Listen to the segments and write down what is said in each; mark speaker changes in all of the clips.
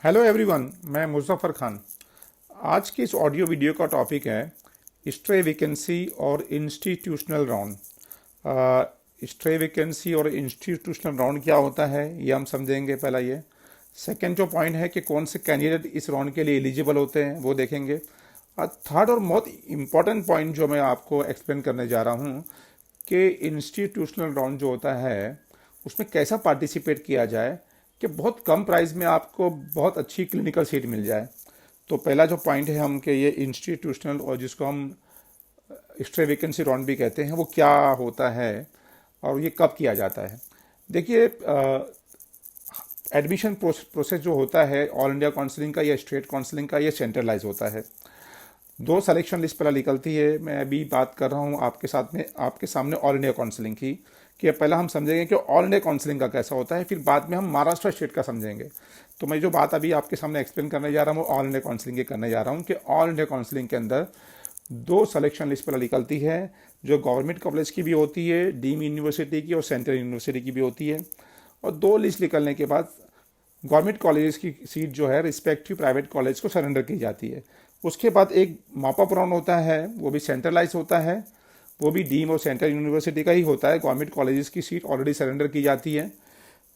Speaker 1: Hello everyone, मैं मुज़फ़्फ़र खान। आज की इस ऑडियो वीडियो का टॉपिक है स्ट्रे वैकेंसी और इंस्टीट्यूशनल राउंड। स्ट्रे वैकेंसी और इंस्टीट्यूशनल राउंड क्या होता है ये हम समझेंगे पहला ये। सेकंड जो पॉइंट है कि कौन से कैंडिडेट इस राउंड के लिए एलिजिबल होते हैं वो देखेंगे। और थर्ड और बहुत इम्पॉर्टेंट पॉइंट जो मैं आपको एक्सप्लेन करने जा रहा हूँ कि इंस्टीट्यूशनल राउंड जो होता है उसमें कैसा पार्टिसिपेट किया जाए कि बहुत कम प्राइस में आपको बहुत अच्छी क्लिनिकल सीट मिल जाए। तो पहला जो पॉइंट है हम कि ये इंस्टीट्यूशनल और जिसको हम एक्स्ट्रा वैकेंसी राउंड भी कहते हैं वो क्या होता है और ये कब किया जाता है। देखिए, एडमिशन प्रोसेस जो होता है ऑल इंडिया काउंसलिंग का या स्टेट काउंसलिंग का, ये सेंट्रलाइज होता है। दो सिलेक्शन लिस्ट पहला निकलती है। मैं अभी बात कर रहा हूँ आपके साथ में आपके सामने ऑल इंडिया काउंसलिंग की, कि पहला हम समझेंगे कि ऑल इंडिया काउंसलिंग का कैसा होता है, फिर बाद में हम महाराष्ट्र स्टेट का समझेंगे। तो मैं जो बात अभी आपके सामने एक्सप्लेन करने जा रहा हूँ वो ऑल इंडिया काउंसलिंग की करने जा रहा हूँ कि ऑल इंडिया काउंसलिंग के अंदर दो सिलेक्शन लिस्ट पहला निकलती है, जो गवर्नमेंट कॉलेज की भी होती है, डीम यूनिवर्सिटी की और सेंट्रल यूनिवर्सिटी की भी होती है। और दो लिस्ट निकलने के बाद गवर्नमेंट कॉलेज की सीट जो है रिस्पेक्टिव प्राइवेट कॉलेज को सरेंडर की जाती है। उसके बाद एक मॉपअप राउंड होता है, वो भी सेंट्रलाइज होता है, वो भी डीम और सेंट्रल यूनिवर्सिटी का ही होता है। गवर्नमेंट कॉलेजेस की सीट ऑलरेडी सरेंडर की जाती है।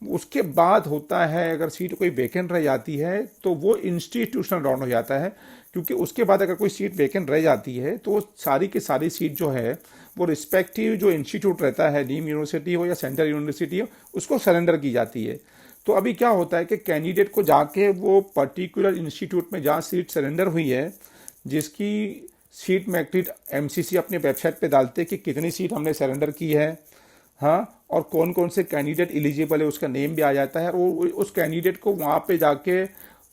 Speaker 1: उसके बाद होता है अगर सीट कोई वेकेंट रह जाती है तो वो इंस्टीट्यूशनल राउंड हो जाता है, क्योंकि उसके बाद अगर कोई सीट वेकेंट रह जाती है तो सारी की सारी सीट जो है वो रिस्पेक्टिव जो इंस्टीट्यूट रहता है, डीम यूनिवर्सिटी हो या सेंट्रल यूनिवर्सिटी हो, उसको सरेंडर की जाती है। तो अभी क्या होता है कि कैंडिडेट को जाके वो पर्टिकुलर इंस्टीट्यूट में जहाँ सीट सरेंडर हुई है, जिसकी सीट मैग्नेट एमसीसी अपने वेबसाइट पे डालते हैं कि कितनी सीट हमने सरेंडर की है, हाँ, और कौन कौन से कैंडिडेट एलिजिबल है उसका नेम भी आ जाता है। और वो उस कैंडिडेट को वहाँ पे जाके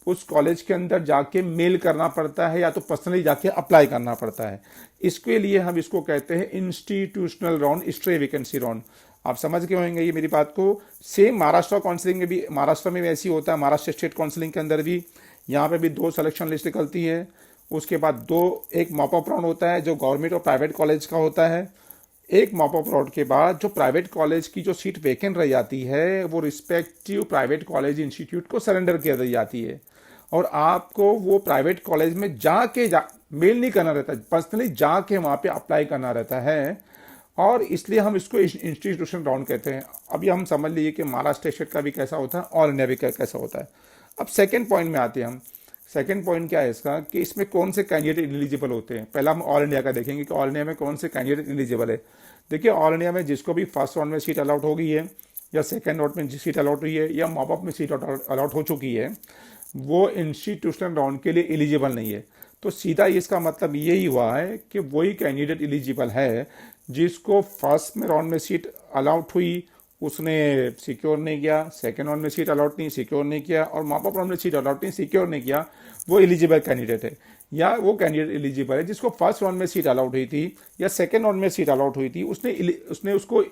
Speaker 1: उस कॉलेज के अंदर जाके मेल करना पड़ता है या तो पर्सनली जाके अप्लाई करना पड़ता है। इसके लिए हम इसको कहते हैं institutional round, stray vacancy round. आप समझ गए होंगे ये मेरी बात को। सेम महाराष्ट्र काउंसलिंग में भी, महाराष्ट्र में भी ऐसी होता है, महाराष्ट्र स्टेट काउंसलिंग के अंदर भी यहाँ पे भी दो सिलेक्शन लिस्ट निकलती है। उसके बाद दो, एक मॉपअप राउंड होता है जो गवर्नमेंट और प्राइवेट कॉलेज का होता है। एक मॉपअप राउंड के बाद जो प्राइवेट कॉलेज की जो सीट वेकेंट रह जाती है वो रिस्पेक्टिव प्राइवेट कॉलेज इंस्टीट्यूट को सरेंडर कर दी जाती है। और आपको वो प्राइवेट कॉलेज में मेल नहीं करना रहता, पर्सनली जाके वहाँ पे अप्लाई करना रहता है। और इसलिए हम इसको इंस्टीट्यूशन राउंड कहते हैं। अभी हम समझ लीजिए कि महाराष्ट्र स्टेट का भी कैसा होता है, ऑल इंडिया भी कैसा होता है। अब सेकेंड पॉइंट में आते हैं हम। सेकेंड पॉइंट क्या है इसका कि इसमें कौन से कैंडिडेट एलिजिबल होते हैं। पहला हम ऑल इंडिया का देखेंगे कि ऑल इंडिया में कौन से कैंडिडेट एलिजिबल है। देखिए, ऑल इंडिया में जिसको भी फर्स्ट राउंड में सीट अलॉट हो गई है या सेकेंड राउंड में सीट अलॉट हुई है या मॉपअप में सीट अलॉट हो चुकी है, वो इंस्टीट्यूशनल राउंड के लिए एलिजिबल नहीं है। तो सीधा इसका मतलब यही हुआ है कि वही कैंडिडेट एलिजिबल है जिसको फर्स्ट में राउंड में सीट अलॉट हुई, उसने सिक्योर नहीं किया, सेकेंड राउंड में सीट अलॉट नहीं, सिक्योर नहीं किया, और मॉपअप राउंड में सीट अलॉट नहीं, सिक्योर नहीं किया, वो एलिजिबल कैंडिडेट है। या वो कैंडिडेट एलिजिबल है जिसको फर्स्ट राउंड में सीट अलॉट हुई थी या सेकेंड राउंड में सीट अलॉट हुई थी, उसने उसको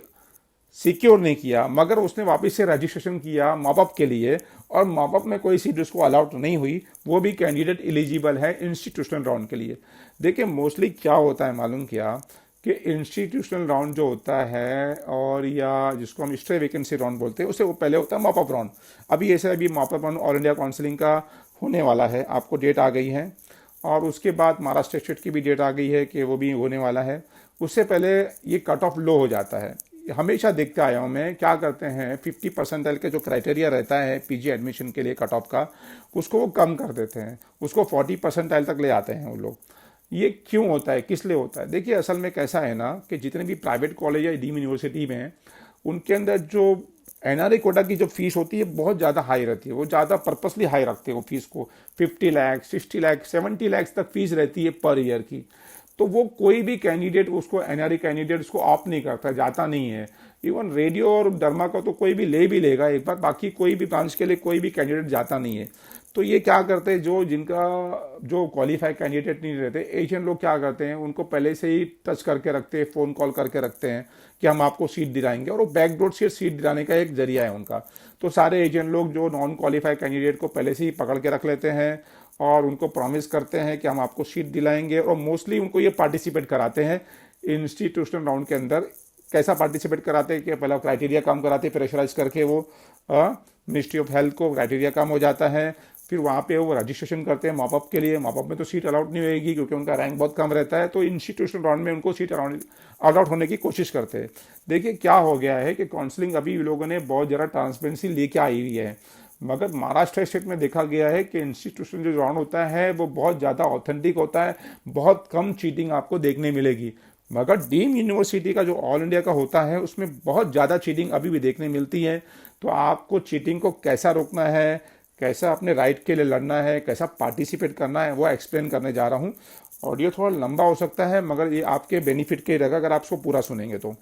Speaker 1: सिक्योर नहीं किया, मगर उसने वापस से रजिस्ट्रेशन किया मॉपअप के लिए और मॉपअप में कोई सीट उसको अलाउड नहीं हुई, वो भी कैंडिडेट एलिजिबल है इंस्टीट्यूशनल राउंड के लिए। देखिए, मोस्टली क्या होता है मालूम क्या कि इंस्टीट्यूशनल राउंड जो होता है और या जिसको हम स्ट्रे वैकेंसी राउंड बोलते हैं, उससे वो पहले होता है मॉपअप राउंड। अभी mop up round all India counselling का होने वाला है, आपको डेट आ गई है। और उसके बाद महाराष्ट्र स्टेट की भी डेट आ गई है कि वो भी होने वाला है। उससे पहले ये कट ऑफ लो हो जाता है। हमेशा देखते आया हूँ मैं, क्या करते हैं 50% के जो क्राइटेरिया रहता है पीजी एडमिशन के लिए कट ऑफ का, उसको वो कम कर देते हैं, उसको 40% तक ले आते हैं वो लोग। ये क्यों होता है, किस लिए होता है? देखिए, असल में कैसा है ना कि जितने भी प्राइवेट कॉलेज या डीम यूनिवर्सिटी में उनके अंदर जो एनआरआई कोटा की जो फीस होती है बहुत ज़्यादा हाई रहती है। वो ज़्यादा पर्पसली हाई रखते हैं वो फीस को, 50 लाख, 60 लाख, 70 लाख तक फीस रहती है पर ईयर की। तो वो कोई भी कैंडिडेट उसको, एनआरआई कैंडिडेट उसको ऑप्ट नहीं करता, जाता नहीं है। इवन रेडियो और डरमा का तो कोई भी ले भी लेगा एक बार, बाकी कोई भी ब्रांच के लिए कोई भी कैंडिडेट जाता नहीं है। तो ये क्या करते हैं, जो क्वालिफाइड कैंडिडेट नहीं रहते, एजेंट लोग क्या करते हैं, उनको पहले से ही टच करके रखते हैं, फ़ोन कॉल करके रखते हैं कि हम आपको सीट दिलाएंगे, और वो बैकडोर से सीट दिलाने का एक जरिया है उनका। तो सारे एजेंट लोग जो नॉन क्वालिफाइड कैंडिडेट को पहले से ही पकड़ के रख लेते हैं और उनको प्रॉमिस करते हैं कि हम आपको सीट दिलाएंगे, और मोस्टली उनको ये पार्टिसिपेट कराते हैं इंस्टीट्यूशनल राउंड के अंदर। कैसा पार्टिसिपेट कराते हैं कि पहला क्राइटेरिया काम कराते हैं, प्रेशराइज करके वो मिनिस्ट्री ऑफ हेल्थ को क्राइटेरिया काम हो जाता है। फिर वहाँ पे वो रजिस्ट्रेशन करते हैं मॉपअप के लिए। मॉपअप में तो सीट अलाउड नहीं होगी क्योंकि उनका रैंक बहुत कम रहता है, तो इंस्टीट्यूशनल राउंड में उनको सीट अलाउड होने की कोशिश करते हैं। देखिए क्या हो गया है कि काउंसलिंग अभी लोगों ने बहुत ज़्यादा ट्रांसपेरेंसी लेके आई हुई है, मगर महाराष्ट्र स्टेट में देखा गया है कि इंस्टीट्यूशन जो राउंड होता है वो बहुत ज़्यादा ऑथेंटिक होता है, बहुत कम चीटिंग आपको देखने मिलेगी। मगर डीम यूनिवर्सिटी का जो ऑल इंडिया का होता है उसमें बहुत ज़्यादा चीटिंग अभी भी देखने मिलती है। तो आपको चीटिंग को कैसा रोकना है, कैसा अपने राइट के लिए लड़ना है, कैसा पार्टिसिपेट करना है, वो एक्सप्लेन करने जा रहा हूँ। ऑडियो थोड़ा लंबा हो सकता है मगर ये आपके बेनिफिट के रहेगा अगर आप उसको पूरा सुनेंगे तो।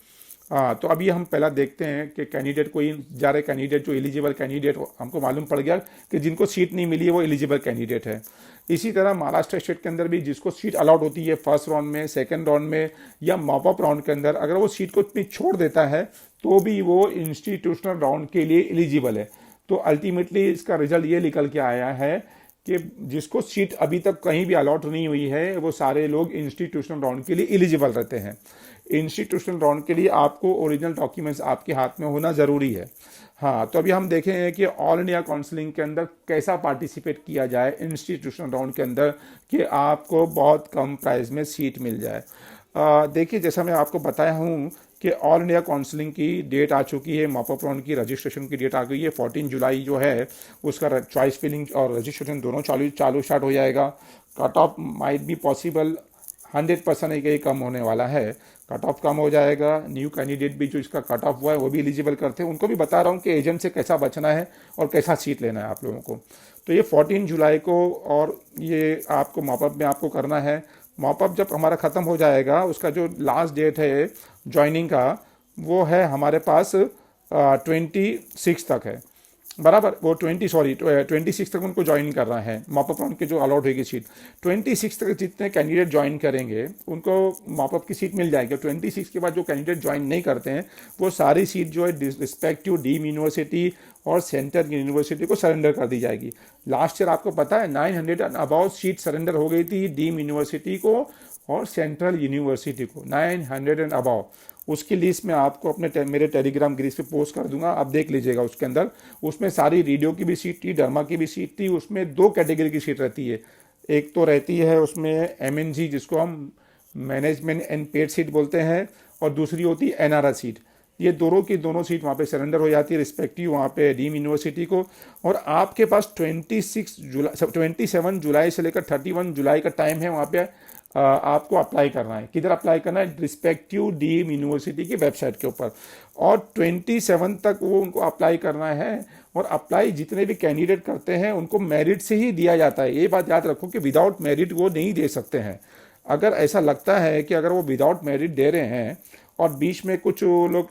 Speaker 1: हाँ, तो अभी हम पहला देखते हैं कि कैंडिडेट कोई जा रहे कैंडिडेट जो एलिजिबल कैंडिडेट हमको मालूम पड़ गया कि जिनको सीट नहीं मिली है वो एलिजिबल कैंडिडेट है। इसी तरह महाराष्ट्र स्टेट के अंदर भी जिसको सीट अलाउड होती है फर्स्ट राउंड में, सेकंड राउंड में या मॉपअप राउंड के अंदर, अगर वो सीट को इतनी छोड़ देता है तो भी वो इंस्टीट्यूशनल राउंड के लिए एलिजिबल है। तो अल्टीमेटली इसका रिजल्ट ये निकल के आया है कि जिसको सीट अभी तक कहीं भी अलॉट नहीं हुई है वो सारे लोग इंस्टीट्यूशनल राउंड के लिए एलिजिबल रहते हैं। इंस्टीट्यूशनल राउंड के लिए आपको ओरिजिनल डॉक्यूमेंट्स आपके हाथ में होना ज़रूरी है। हाँ, तो अभी हम देखें कि ऑल इंडिया काउंसलिंग के अंदर कैसा पार्टिसिपेट किया जाए इंस्टीट्यूशनल राउंड के अंदर कि आपको बहुत कम प्राइस में सीट मिल जाए। देखिए जैसा मैं आपको बताया हूँ कि ऑल इंडिया काउंसलिंग की डेट आ चुकी है, मॉपअप राउंड की रजिस्ट्रेशन की डेट आ गई है। 14 जुलाई जो है उसका चॉइस फिलिंग और रजिस्ट्रेशन दोनों चालू स्टार्ट हो जाएगा। Cut off might be possible 100% ही कम होने वाला है, कट ऑफ कम हो जाएगा। न्यू कैंडिडेट भी जो इसका कट ऑफ हुआ है वो भी एलिजिबल करते हैं, उनको भी बता रहा हूँ कि एजेंट से कैसा बचना है और कैसा सीट लेना है आप लोगों को। तो ये 14 जुलाई को और ये आपको मॉपअप में आपको करना है। मॉपअप जब हमारा ख़त्म हो जाएगा उसका जो लास्ट डेट है ज्वाइनिंग का वो है हमारे पास 26 तक है, बराबर। वो 26 तक उनको ज्वाइन करना है मॉपअप राउंड के जो अलॉट होगी सीट। 26 तक जितने कैंडिडेट ज्वाइन करेंगे उनको मॉपअप की सीट मिल जाएगी। 26 के बाद जो कैंडिडेट ज्वाइन नहीं करते हैं वो सारी सीट जो है रिस्पेक्टिव डीम यूनिवर्सिटी और सेंटर यूनिवर्सिटी को सरेंडर कर दी जाएगी। लास्ट ईयर आपको पता है 900 एंड अबाउट सीट सरेंडर हो गई थी डीम यूनिवर्सिटी को और सेंट्रल यूनिवर्सिटी को, 900 एंड अबाव। उसकी लिस्ट में आपको अपने मेरे टेलीग्राम ग्रुप पे पोस्ट कर दूंगा, आप देख लीजिएगा। उसके अंदर उसमें सारी रेडियो की भी सीट थी, डर्मा की भी सीट थी। उसमें 2 कैटेगरी की सीट रहती है, एक तो रहती है उसमें MNG जिसको हम मैनेजमेंट एंड पेड सीट बोलते हैं, और दूसरी होती है NRI सीट। ये दोनों की दोनों सीट वहाँ पे सरेंडर हो जाती है रिस्पेक्टिव वहाँ पे डीम यूनिवर्सिटी को। और आपके पास 27 जुलाई से लेकर 31 जुलाई का टाइम है वहाँ पे आपको अप्लाई करना है। किधर अप्लाई करना है? रिस्पेक्टिव डीम यूनिवर्सिटी की वेबसाइट के ऊपर। और 27 तक वो उनको अप्लाई करना है। और अप्लाई जितने भी कैंडिडेट करते हैं उनको मेरिट से ही दिया जाता है। ये बात याद रखो कि विदाउट मेरिट वो नहीं दे सकते हैं। अगर ऐसा लगता है कि अगर वो विदाउट मेरिट दे रहे हैं और बीच में कुछ लोग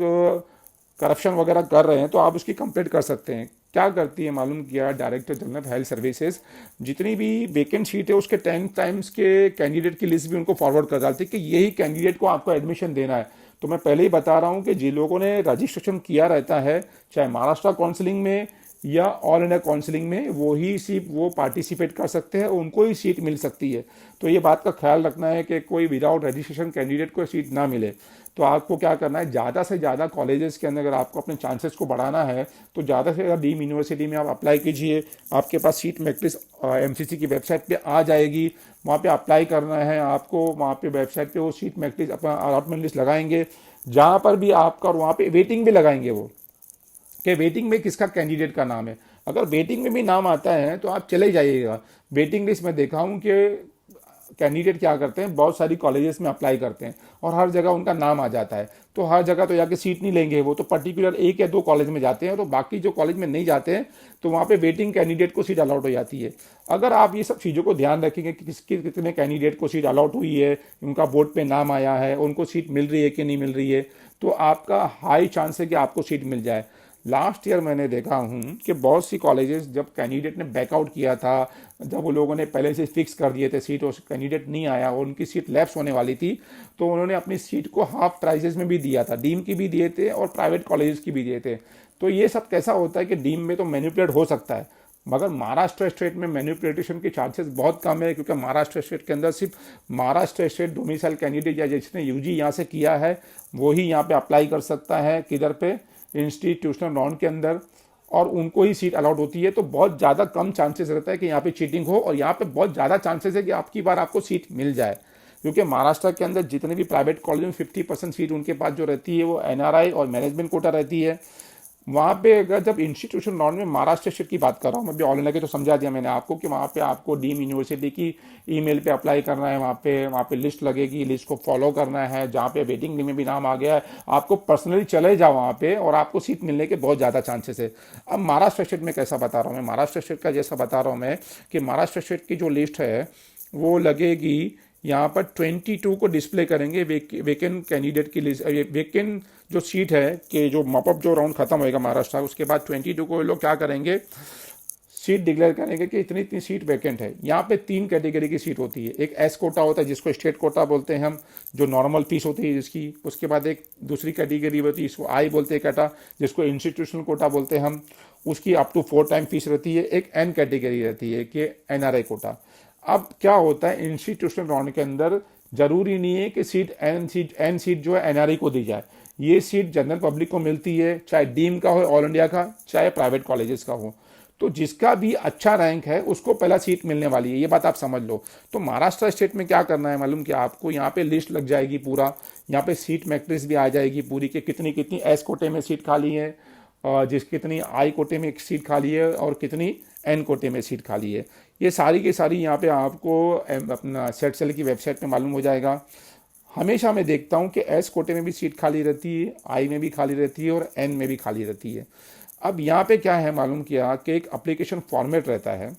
Speaker 1: करप्शन वगैरह कर रहे हैं तो आप उसकी कंप्लेंट कर सकते हैं। क्या करती है मालूम किया director general of health services, जितनी भी वेकेंट सीट है उसके 10 टाइम्स के कैंडिडेट की लिस्ट भी उनको फॉरवर्ड कर डालती है कि यही कैंडिडेट को आपको एडमिशन देना है। तो मैं पहले ही बता रहा हूँ कि जिन लोगों ने रजिस्ट्रेशन किया रहता है चाहे महाराष्ट्र काउंसिलिंग में या ऑल इंडिया काउंसिलिंग में, वो ही सिर्फ वो पार्टिसिपेट कर सकते हैं, उनको ही सीट मिल सकती है। तो ये बात का ख्याल रखना है कि कोई विदाउट रजिस्ट्रेशन कैंडिडेट को सीट ना मिले। तो आपको क्या करना है, ज़्यादा से ज़्यादा कॉलेजेस के अंदर अगर आपको अपने चांसेस को बढ़ाना है तो ज़्यादा से ज़्यादा डीम यूनिवर्सिटी में आप अप्लाई कीजिए। आपके पास सीट मैट्रिक्स MCC की वेबसाइट पे आ जाएगी, वहाँ पे अप्लाई करना है आपको। वहाँ पे वेबसाइट पे वो सीट मैट्रिक्स अपना अलॉटमेंट लिस्ट लगाएंगे, जहाँ पर भी आपका, और वहाँ पे वेटिंग भी लगाएंगे वो कि वेटिंग में किसका कैंडिडेट का नाम है। अगर वेटिंग में भी नाम आता है तो आप चले जाइएगा। वेटिंग लिस्ट में देखा हूँ कि कैंडिडेट क्या करते हैं, बहुत सारी कॉलेजेस में अप्लाई करते हैं और हर जगह उनका नाम आ जाता है। तो हर जगह तो जाके सीट नहीं लेंगे, वो तो पर्टिकुलर 1 या 2 कॉलेज में जाते हैं। तो बाकी जो कॉलेज में नहीं जाते हैं तो वहाँ पे वेटिंग कैंडिडेट को सीट अलॉट हो जाती है। अगर आप ये सब चीज़ों को ध्यान रखेंगे कि कितने कैंडिडेट को सीट अलॉट हुई है, उनका बोर्ड पे नाम आया है, उनको सीट मिल रही है कि नहीं मिल रही है, तो आपका हाई चांस है कि आपको सीट मिल जाए। लास्ट ईयर मैंने देखा हूँ कि बहुत सी कॉलेजेस जब कैंडिडेट ने बैकआउट किया था, जब वो लोगों ने पहले से फिक्स कर दिए थे सीट और कैंडिडेट नहीं आया और उनकी सीट लैप्स होने वाली थी, तो उन्होंने अपनी सीट को हाफ प्राइजेस में भी दिया था। डीम की भी दिए थे और प्राइवेट कॉलेजेस की भी दिए थे। तो ये सब कैसा होता है कि डीम में तो मैनिपुलेट हो सकता है, मगर महाराष्ट्र स्टेट में मैनिपुलेशन के चांसेस बहुत कम है, क्योंकि महाराष्ट्र स्टेट के अंदर सिर्फ महाराष्ट्र स्टेट डोमिसाइल कैंडिडेट या जिसने यूजी यहाँ से किया है वो ही यहाँ पे अप्लाई कर सकता है। किधर पे? इंस्टीट्यूशनल राउंड के अंदर। और उनको ही सीट अलॉट होती है, तो बहुत ज़्यादा कम चांसेस रहता है कि यहाँ पे चीटिंग हो, और यहाँ पे बहुत ज़्यादा चांसेस है कि आपकी बार आपको सीट मिल जाए। क्योंकि महाराष्ट्र के अंदर जितने भी प्राइवेट कॉलेज में 50% सीट उनके पास जो रहती है वो एनआरआई और मैनेजमेंट कोटा रहती है। वहाँ पे अगर जब इंस्टीट्यूशन राउंड में महाराष्ट्र स्टेट की बात कर रहा हूँ मैं, भी ऑल इंडिया के तो समझा दिया मैंने आपको कि वहाँ पे आपको डीम यूनिवर्सिटी की ईमेल पे अप्लाई करना है, वहाँ पे लिस्ट लगेगी, लिस्ट को फॉलो करना है, जहाँ पे वेटिंग लिस्ट में भी नाम आ गया है आपको पर्सनली चले जाओ वहाँ पे और आपको सीट मिलने के बहुत ज़्यादा चांसेस है। अब महाराष्ट्र स्टेट में कैसा बता रहा हूँ मैं, महाराष्ट्र स्टेट का जैसा बता रहा हूँ मैं कि महाराष्ट्र स्टेट की जो लिस्ट है वो लगेगी यहाँ पर 22 को डिस्प्ले करेंगे वेकेंट कैंडिडेट की लिस्ट, वेकेंट जो सीट है कि जो मॉपअप जो राउंड खत्म होएगा महाराष्ट्र, उसके बाद 22 को लोग क्या करेंगे, सीट डिक्लेयर करेंगे कि इतनी इतनी सीट वैकेंट है। यहाँ पे 3 कैटेगरी की सीट होती है। एक एस कोटा होता है जिसको स्टेट कोटा बोलते हैं हम, जो नॉर्मल फीस होती है जिसकी। उसके बाद एक दूसरी कैटेगरी होती है, इसको आई बोलते हैं कैटा, जिसको इंस्टीट्यूशनल कोटा बोलते हैं हम, उसकी अप टू 4 टाइम फीस रहती है। एक एन कैटेगरी रहती है कि एनआरआई कोटा। अब क्या होता है इंस्टीट्यूशनल राउंड के अंदर, जरूरी नहीं है कि एन सीट जो है एनआरआई को दी जाए। ये सीट जनरल पब्लिक को मिलती है, चाहे डीम का हो ऑल इंडिया का, चाहे प्राइवेट कॉलेजेस का हो। तो जिसका भी अच्छा रैंक है उसको पहला सीट मिलने वाली है, ये बात आप समझ लो। तो महाराष्ट्र स्टेट में क्या करना है मालूम कि आपको यहाँ पे लिस्ट लग जाएगी पूरा, यहाँ पे सीट मैट्रिक्स भी आ जाएगी पूरी कि कितनी कितनी एस कोटे में सीट खाली है, कितनी आई कोटे में सीट खाली है और कितनी एन कोटे में सीट खाली है। ये सारी की सारी यहाँ पे आपको अपना सेट सेल की वेबसाइट पे मालूम हो जाएगा। हमेशा मैं देखता हूँ कि एस कोटे में भी सीट खाली रहती है, आई में भी खाली रहती है और एन में भी खाली रहती है। अब यहाँ पे क्या है मालूम किया कि एक एप्लीकेशन फॉर्मेट रहता है।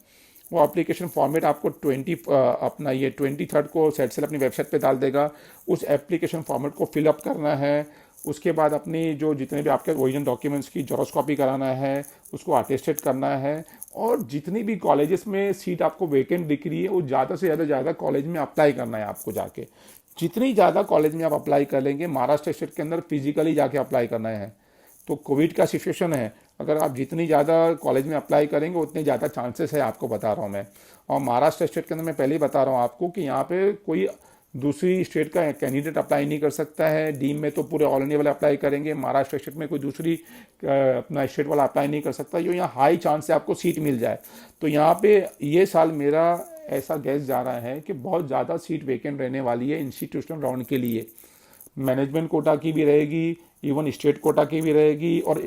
Speaker 1: वो एप्लीकेशन फॉर्मेट आपको 23 को सेट सेल अपनी वेबसाइट पे डाल देगा। उस एप्लीकेशन फॉर्मेट को फिलअप करना है। उसके बाद अपनी जो जितने भी आपके ओरिजिनल डॉक्यूमेंट्स की जेरॉक्स कॉपी कराना है, उसको अटेस्टेड करना है। और जितनी भी कॉलेजेस में सीट आपको वेकेंट दिख रही है वो ज़्यादा से ज़्यादा कॉलेज में अप्लाई करना है आपको जाके। जितनी ज़्यादा कॉलेज में आप अप्लाई कर लेंगे, महाराष्ट्र स्टेट के अंदर फिजिकली जाके अप्लाई करना है। तो कोविड का सिचुएशन है, अगर आप जितनी ज़्यादा कॉलेज में अप्लाई करेंगे उतने ज़्यादा चांसेस है, आपको बता रहा हूँ मैं। और महाराष्ट्र स्टेट के अंदर मैं पहले ही बता रहा हूँ आपको कि यहाँ पे कोई दूसरी स्टेट का कैंडिडेट अप्लाई नहीं कर सकता है। डीम में तो पूरे ऑल इंडिया वाले अप्लाई करेंगे, महाराष्ट्र स्टेट में कोई दूसरी अपना स्टेट वाला अप्लाई नहीं कर सकता। जो यहाँ हाई चांस है आपको सीट मिल जाए। तो यहाँ पे ये साल मेरा ऐसा गैस जा रहा है कि बहुत ज़्यादा सीट वेकेंट रहने वाली है इंस्टीट्यूशनल राउंड के लिए। मैनेजमेंट कोटा की भी रहेगी, इवन स्टेट कोटा की भी रहेगी और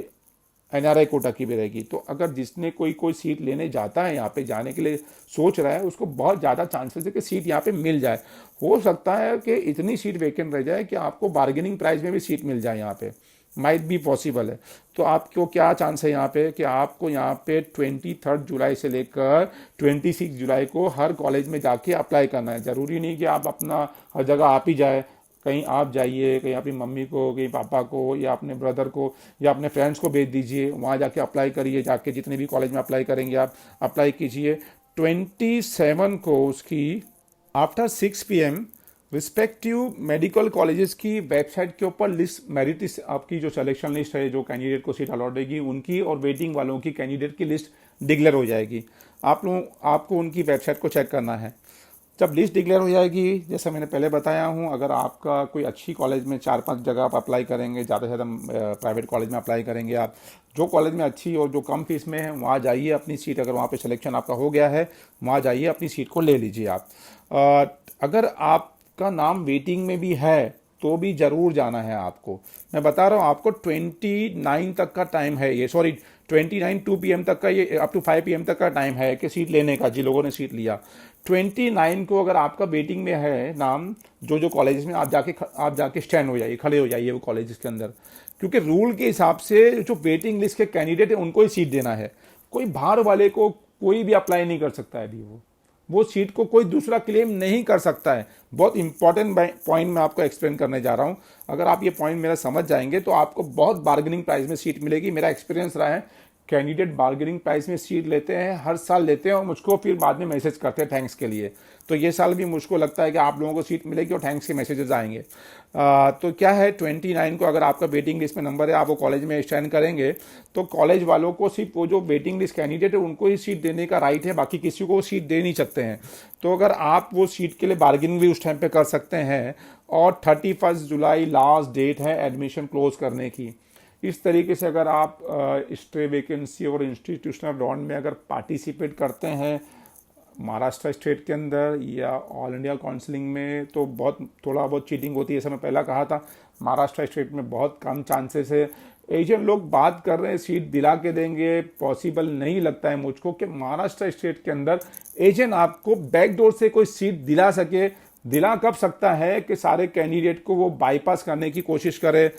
Speaker 1: एनआरआई कोटा की भी रहेगी। तो अगर जिसने कोई सीट लेने जाता है, यहाँ पे जाने के लिए सोच रहा है, उसको बहुत ज़्यादा चांसेस है कि सीट यहाँ पे मिल जाए। हो सकता है कि इतनी सीट वेकेंट रह जाए कि आपको बार्गेनिंग प्राइस में भी सीट मिल जाए, यहाँ पे माइट भी पॉसिबल है। तो आपको क्या चांस है यहाँ पे कि आपको यहाँ पे 23 जुलाई से लेकर 26 जुलाई को हर कॉलेज में जाके अप्लाई करना है। ज़रूरी नहीं कि आप अपना हर जगह आप ही जाए, कहीं आप जाइए, कहीं अपनी मम्मी को, कहीं पापा को, या अपने ब्रदर को, या अपने फ्रेंड्स को भेज दीजिए, वहाँ जाके अप्लाई करिए। जाके जितने भी कॉलेज में अप्लाई करेंगे आप अप्लाई कीजिए। 27 को उसकी after 6 PM respective medical colleges की वेबसाइट के ऊपर लिस्ट, मेरिट लिस्ट, आपकी जो सिलेक्शन लिस्ट है, जो कैंडिडेट को सीट अलॉट होगी उनकी और वेटिंग वालों की कैंडिडेट की लिस्ट डिक्लेयर हो जाएगी। आपको उनकी वेबसाइट को चेक करना है। जब लिस्ट डिक्लेयर हो जाएगी, जैसा मैंने पहले बताया हूँ, अगर आपका कोई अच्छी कॉलेज में 4-5 जगह आप अप्लाई करेंगे, ज़्यादा से ज़्यादा प्राइवेट कॉलेज में अप्लाई करेंगे आप, जो कॉलेज में अच्छी और जो कम फीस में है वहाँ जाइए अपनी सीट, अगर वहाँ पे सिलेक्शन आपका हो गया है वहाँ जाइए अपनी सीट को ले लीजिए आप। अगर आपका नाम वेटिंग में भी है तो भी ज़रूर जाना है आपको। मैं बता रहा हूँ आपको 29 तक का टाइम है, ये 29 2 PM तक का, ये अप टू 5 PM तक का टाइम है कि सीट लेने का, जिन लोगों ने सीट लिया। 29 को अगर आपका वेटिंग में है नाम, जो कॉलेज में आप जाके स्टैंड हो जाइए, खड़े हो जाइए वो कॉलेज के अंदर। क्योंकि रूल के हिसाब से जो वेटिंग लिस्ट के कैंडिडेट है उनको ही सीट देना है। कोई बाहर वाले को कोई भी अप्लाई नहीं कर सकता है अभी। वो सीट को कोई दूसरा क्लेम नहीं कर सकता है। बहुत इंपॉर्टेंट पॉइंट मैं आपको एक्सप्लेन करने जा रहा हूँ। अगर आप ये पॉइंट मेरा समझ जाएंगे तो आपको बहुत बार्गेनिंग प्राइस में सीट मिलेगी। मेरा एक्सपीरियंस रहा है, कैंडिडेट बार्गेनिंग प्राइस में सीट लेते हैं, हर साल लेते हैं और मुझको फिर बाद में मैसेज करते हैं थैंक्स के लिए। तो ये साल भी मुझको लगता है कि आप लोगों को सीट मिलेगी और थैंक्स के मैसेजेस आएंगे। तो क्या है, 29 को अगर आपका वेटिंग लिस्ट में नंबर है, आप वो कॉलेज में स्टैंड करेंगे तो कॉलेज वालों को सिर्फ वो जो वेटिंग लिस्ट कैंडिडेट है उनको ही सीट देने का राइट है, बाकी किसी को सीट दे नहीं सकते हैं। तो अगर आप वो सीट के लिए बार्गेनिंग भी उस टाइम पे कर सकते हैं। और 31 जुलाई लास्ट डेट है एडमिशन क्लोज करने की। इस तरीके से अगर आप स्टे वैकेंसी और इंस्टीट्यूशनल राउंड में अगर पार्टिसिपेट करते हैं महाराष्ट्र स्टेट के अंदर या ऑल इंडिया काउंसलिंग में, तो बहुत थोड़ा बहुत चीटिंग होती है। जैसे मैं पहला कहा था, महाराष्ट्र स्टेट में बहुत कम चांसेस है। एजेंट लोग बात कर रहे हैं सीट दिला के देंगे, पॉसिबल नहीं लगता है मुझको कि महाराष्ट्र स्टेट के अंदर एजेंट आपको बैकडोर से कोई सीट दिला सके। दिला कब सकता है कि सारे कैंडिडेट को वो बाईपास करने की कोशिश करे।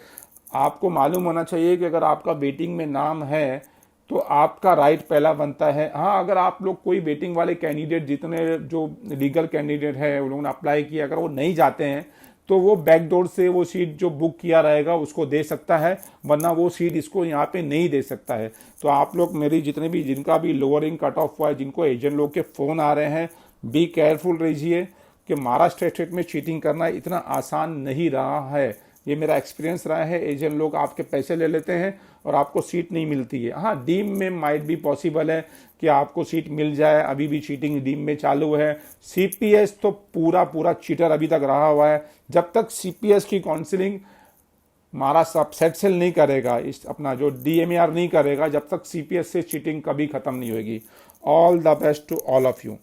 Speaker 1: आपको मालूम होना चाहिए कि अगर आपका वेटिंग में नाम है तो आपका राइट पहला बनता है। हाँ, अगर आप लोग कोई वेटिंग वाले कैंडिडेट, जितने जो लीगल कैंडिडेट है, उन लोगों ने अप्लाई किया, अगर वो नहीं जाते हैं तो वो बैकडोर से वो सीट जो बुक किया रहेगा उसको दे सकता है, वरना वो सीट इसको यहाँ पे नहीं दे सकता है। तो आप लोग मेरी जितने भी जिनका भी लोअरिंग कट ऑफ हुआ है, जिनको एजेंट लोग के फ़ोन आ रहे हैं, बी केयरफुल रहिए कि महाराष्ट्र स्टेट में चीटिंग करना इतना आसान नहीं रहा है। ये मेरा एक्सपीरियंस रहा है। एजेंट लोग आपके पैसे ले लेते हैं और आपको सीट नहीं मिलती है। हाँ, डीम में माइट भी पॉसिबल है कि आपको सीट मिल जाए, अभी भी चीटिंग डीम में चालू है। सीपीएस तो पूरा पूरा चीटर अभी तक रहा हुआ है। जब तक सीपीएस की काउंसलिंग महाराष्ट्र सेटल नहीं करेगा, इस अपना जो डीएमआर नहीं करेगा, जब तक सीपीएस से चीटिंग कभी खत्म नहीं होगी। All the best to all of you.